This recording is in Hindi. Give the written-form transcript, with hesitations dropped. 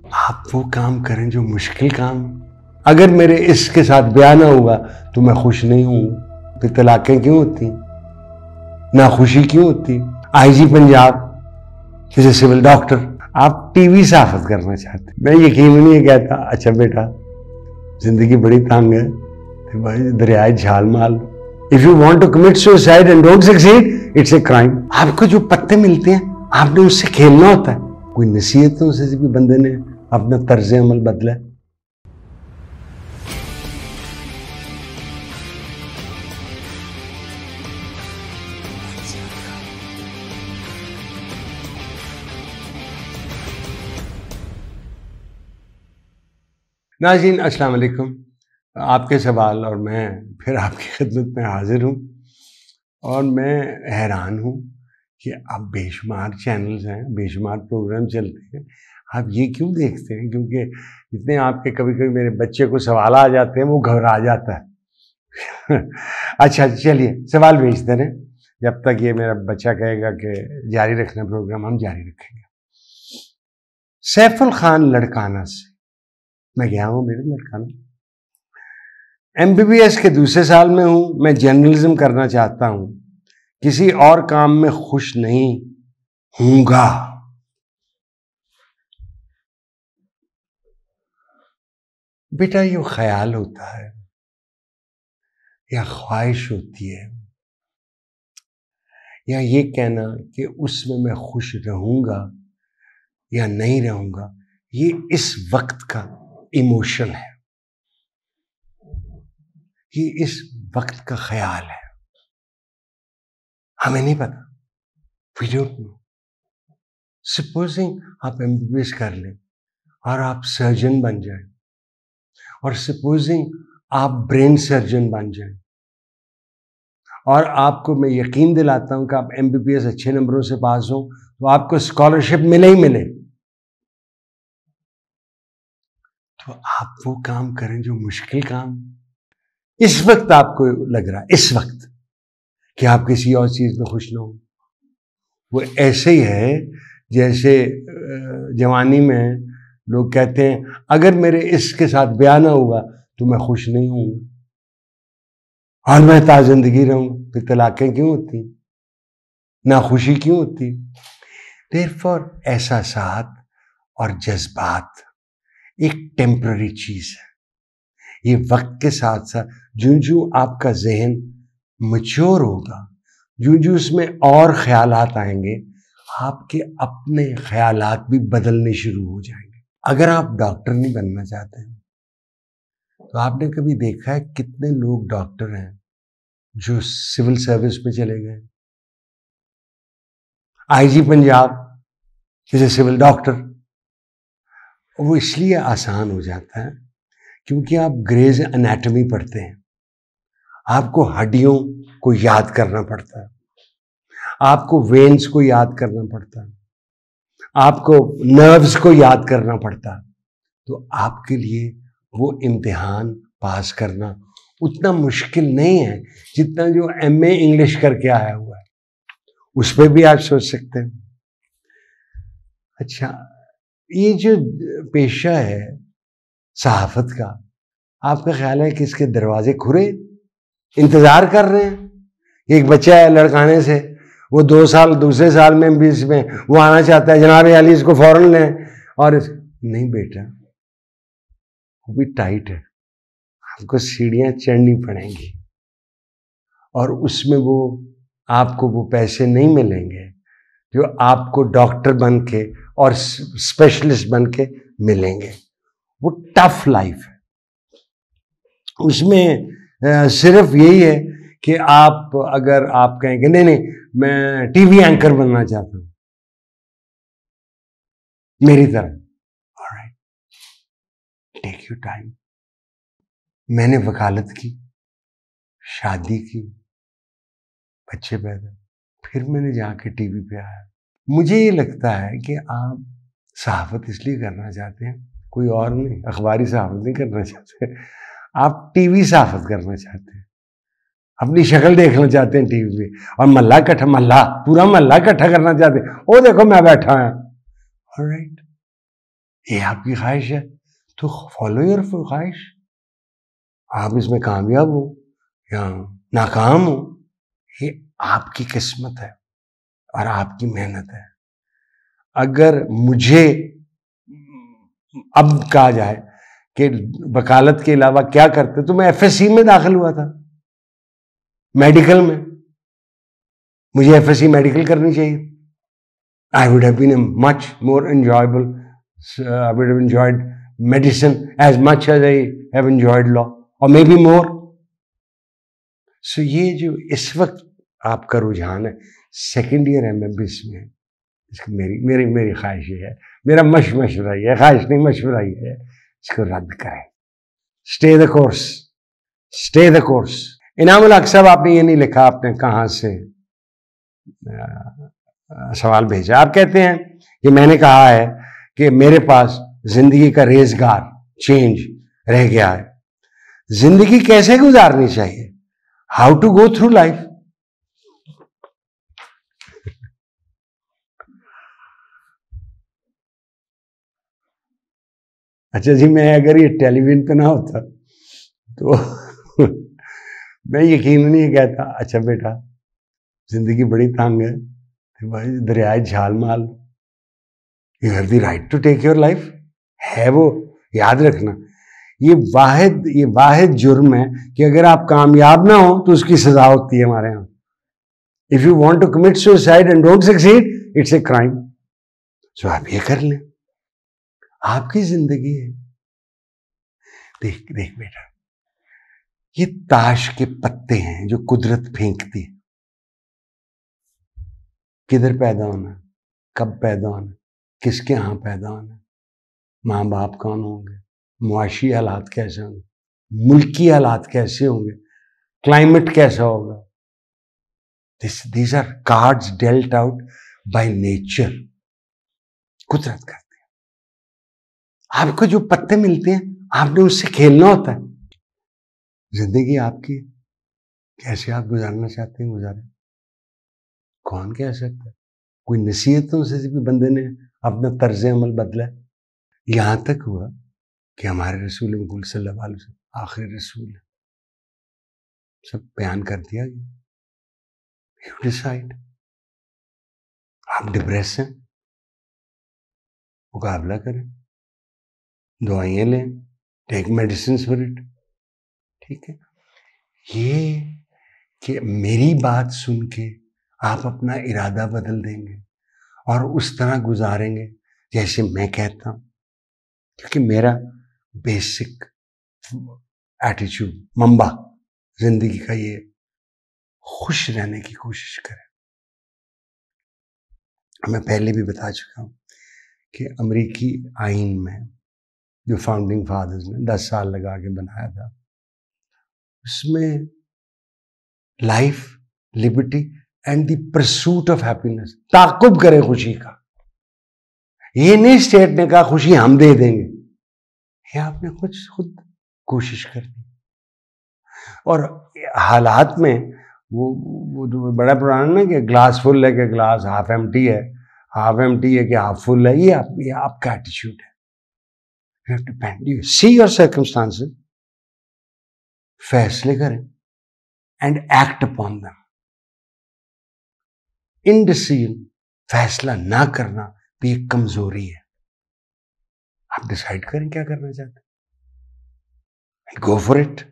आप वो काम करें जो मुश्किल काम। अगर मेरे इसके साथ ब्याह ना हुआ तो मैं खुश नहीं हूं। फिर तलाकें क्यों होती, ना खुशी क्यों होती। IG Punjab is a civil doctor. आप टीवी साफत करना चाहते, मैं यकीन नहीं कहता अच्छा बेटा जिंदगी बड़ी तंग है तो भाई दरियाए झाल माल। If you want to commit suicide and don't succeed it's a crime. आपको जो पत्ते मिलते हैं आपने उससे खेलना होता है। कोई नसीहतों से भी बंदे ने अपना तर्ज अमल बदला। नाज़रीन अस्सलाम वालेकुम। आपके सवाल और मैं फिर आपकी खिदमत में हाजिर हूँ और मैं हैरान हूँ कि अब बेशुमार चैनल्स हैं, बेशुमार प्रोग्राम चलते हैं, आप ये क्यों देखते हैं? क्योंकि इतने आपके कभी कभी मेरे बच्चे को सवाल आ जाते हैं वो घबरा जाता है। अच्छा चलिए सवाल भेजते रहें, जब तक ये मेरा बच्चा कहेगा कि जारी रखना प्रोग्राम हम जारी रखेंगे। सैफुल खान लड़काना से मैं गया हूँ मेरे लड़काना, MBBS के दूसरे साल में हूँ, मैं जर्नलिज्म करना चाहता हूँ, किसी और काम में खुश नहीं हूँगा। बेटा ये ख्याल होता है या ख्वाहिश होती है या ये कहना कि उसमें मैं खुश रहूँगा या नहीं रहूँगा, ये इस वक्त का इमोशन है, ये इस वक्त का ख्याल है, हमें नहीं पता। We don't know. सपोजिंग आप MBBS कर लें और आप सर्जन बन जाएं, और सपोजिंग आप ब्रेन सर्जन बन जाएं, और आपको मैं यकीन दिलाता हूं कि आप MBBS अच्छे नंबरों से पास हो तो आपको स्कॉलरशिप मिले ही मिले, तो आप वो काम करें जो मुश्किल काम। इस वक्त आपको लग रहा है इस वक्त कि आप किसी और चीज में खुश ना हो, वो ऐसे ही है जैसे जवानी में लोग कहते हैं अगर मेरे इसके साथ ब्याह ना हुआ तो मैं खुश नहीं हूंगा और मैं ताज़ जिंदगी रहूं। फिर तलाकें क्यों होती, ना खुशी क्यों होती। देयरफॉर एहसासात और जज्बात एक टेम्पररी चीज है, ये वक्त के साथ साथ जो जो आपका जहन मैच्योर होगा, जो जो उसमें और ख्यालात आएंगे, आपके अपने ख्यालात भी बदलने शुरू हो जाएंगे। अगर आप डॉक्टर नहीं बनना चाहते हैं तो आपने कभी देखा है कितने लोग डॉक्टर हैं जो सिविल सर्विस में चले गए। IG Punjab is a civil doctor. वो इसलिए आसान हो जाता है क्योंकि आप ग्रेज एनाटॉमी पढ़ते हैं, आपको हड्डियों को याद करना पड़ता है, आपको वेन्स को याद करना पड़ता है, आपको नर्व्स को याद करना पड़ता है। तो आपके लिए वो इम्तिहान पास करना उतना मुश्किल नहीं है जितना जो MA इंग्लिश करके आया हुआ है, उस पर भी आप सोच सकते हैं। अच्छा ये जो पेशा है सहाफत का, आपका ख्याल है कि इसके दरवाजे खुले इंतजार कर रहे हैं? एक बच्चा है लड़काने से, वो 2 साल दूसरे साल में 20 में वो आना चाहता है, जनाब अली इसको फौरन लें, और नहीं बेटा वो भी टाइट है, आपको सीढ़ियां चढ़नी पड़ेंगी और उसमें वो आपको वो पैसे नहीं मिलेंगे जो आपको डॉक्टर बन के और स्पेशलिस्ट बन के मिलेंगे। वो टफ लाइफ है, उसमें सिर्फ यही है कि आप अगर आप कहेंगे नहीं नहीं मैं टीवी एंकर बनना चाहता हूं मेरी तरह, ऑलराइट टेक योर टाइम। मैंने वकालत की, शादी की, बच्चे पैदा, फिर मैंने जाके टीवी पे आया। मुझे ये लगता है कि आप सहाफत इसलिए करना चाहते हैं, कोई और नहीं, अखबारी सहाफत नहीं करना चाहते, आप टीवी सहाफत करना चाहते हैं, अपनी शक्ल देखना चाहते हैं टीवी पे, और मल्ला इकट्ठा, मल्ला पूरा मल्ला इकट्ठा करना चाहते हैं, ओ देखो मैं बैठा हूं। ऑलराइट ये आपकी ख्वाहिश है तो फॉलो योर ख्वाहिश। आप इसमें कामयाब हो या नाकाम हो, ये आपकी किस्मत है और आपकी मेहनत है। अगर मुझे अब कहा जाए कि वकालत के अलावा क्या करते, तो मैं एफएससी में दाखिल हुआ था, मेडिकल में। मुझे एफएससी मेडिकल करनी चाहिए। I would have been a much more enjoyable, I would have enjoyed medicine as much as I have enjoyed law, और मे बी मोर। सो ये जो इस वक्त आपका रुझान है सेकेंड ईयर एमबीबीएस में, इसको मेरी मेरी मेरी ख्वाहिश है, मेरा मशवरा ये, ख्वाहिश नहीं मशवरा ये है, इसको रद्द करें। Stay the course, stay the course. Inamul हक साहब, आपने ये नहीं लिखा आपने कहाँ से सवाल भेजा। आप कहते हैं कि मैंने कहा है कि मेरे पास जिंदगी का रेजगार चेंज रह गया है। जिंदगी कैसे गुजारनी चाहिए, how to go through life. अच्छा जी, मैं अगर ये टेलीविजन पे ना होता तो मैं यकीन नहीं कहता, अच्छा बेटा जिंदगी बड़ी तंग है, तो भाई दरियाए झाल माल, you have the right to take your life, है वो, याद रखना। ये वाहिद जुर्म है कि अगर आप कामयाब ना हो तो उसकी सजा होती है हमारे यहाँ। If you want to commit suicide and don't succeed, it's a crime. So आप ये कर लें, आपकी जिंदगी है। देख देख बेटा, ये ताश के पत्ते हैं जो कुदरत फेंकती है। किधर पैदा होना, कब पैदा होना, किसके यहां पैदा होना, माँ बाप कौन होंगे, मुआशी हालात कैसे होंगे, मुल्की हालात कैसे होंगे, क्लाइमेट कैसा होगा। These are cards dealt out by nature. कुदरत करती है। आपको जो पत्ते मिलते हैं आपने उससे खेलना होता है। जिंदगी आपकी, कैसे आप गुजारना चाहते हैं गुजारें, कौन कह सकता है। कोई नसीहतों से भी बंदे ने अपना तर्ज अमल बदला। यहां तक हुआ कि हमारे रसूल मकबूल सल्लल्लाहु अलैहि वसल्लम आखिरी रसूल है, सब बयान कर दिया गया। You decide. आप डिप्रेस हैं, मुकाबला करें, दवाइयां लें, टेक मेडिसिन फॉर इट। ठीक है। ये कि मेरी बात सुन के आप अपना इरादा बदल देंगे और उस तरह गुजारेंगे जैसे मैं कहता हूं, क्योंकि मेरा बेसिक एटीट्यूड मंबा जिंदगी का ये, खुश रहने की कोशिश करें। मैं पहले भी बता चुका हूं कि अमेरिकी आइन में जो फाउंडिंग फादर्स ने 10 साल लगा के बनाया था, उसमें life, liberty and the pursuit of happiness, ताकुब करें खुशी का। ये नहीं स्टेट ने कहा खुशी हम दे देंगे, ये आपने कुछ खुद कोशिश करनी। और हालात में वो तो बड़ा पुराना ना कि ग्लास फुल है कि ग्लास हाफ एम्प्टी है, हाफ एम्प्टी है कि हाफ फुल है, ये आपका एटीट्यूड है। You have to depend, you see your circumstances, फैसले करें and act upon them. Indecision, फैसला ना करना भी एक कमजोरी है। आप डिसाइड करें क्या करना चाहते हैं, गो फॉर इट।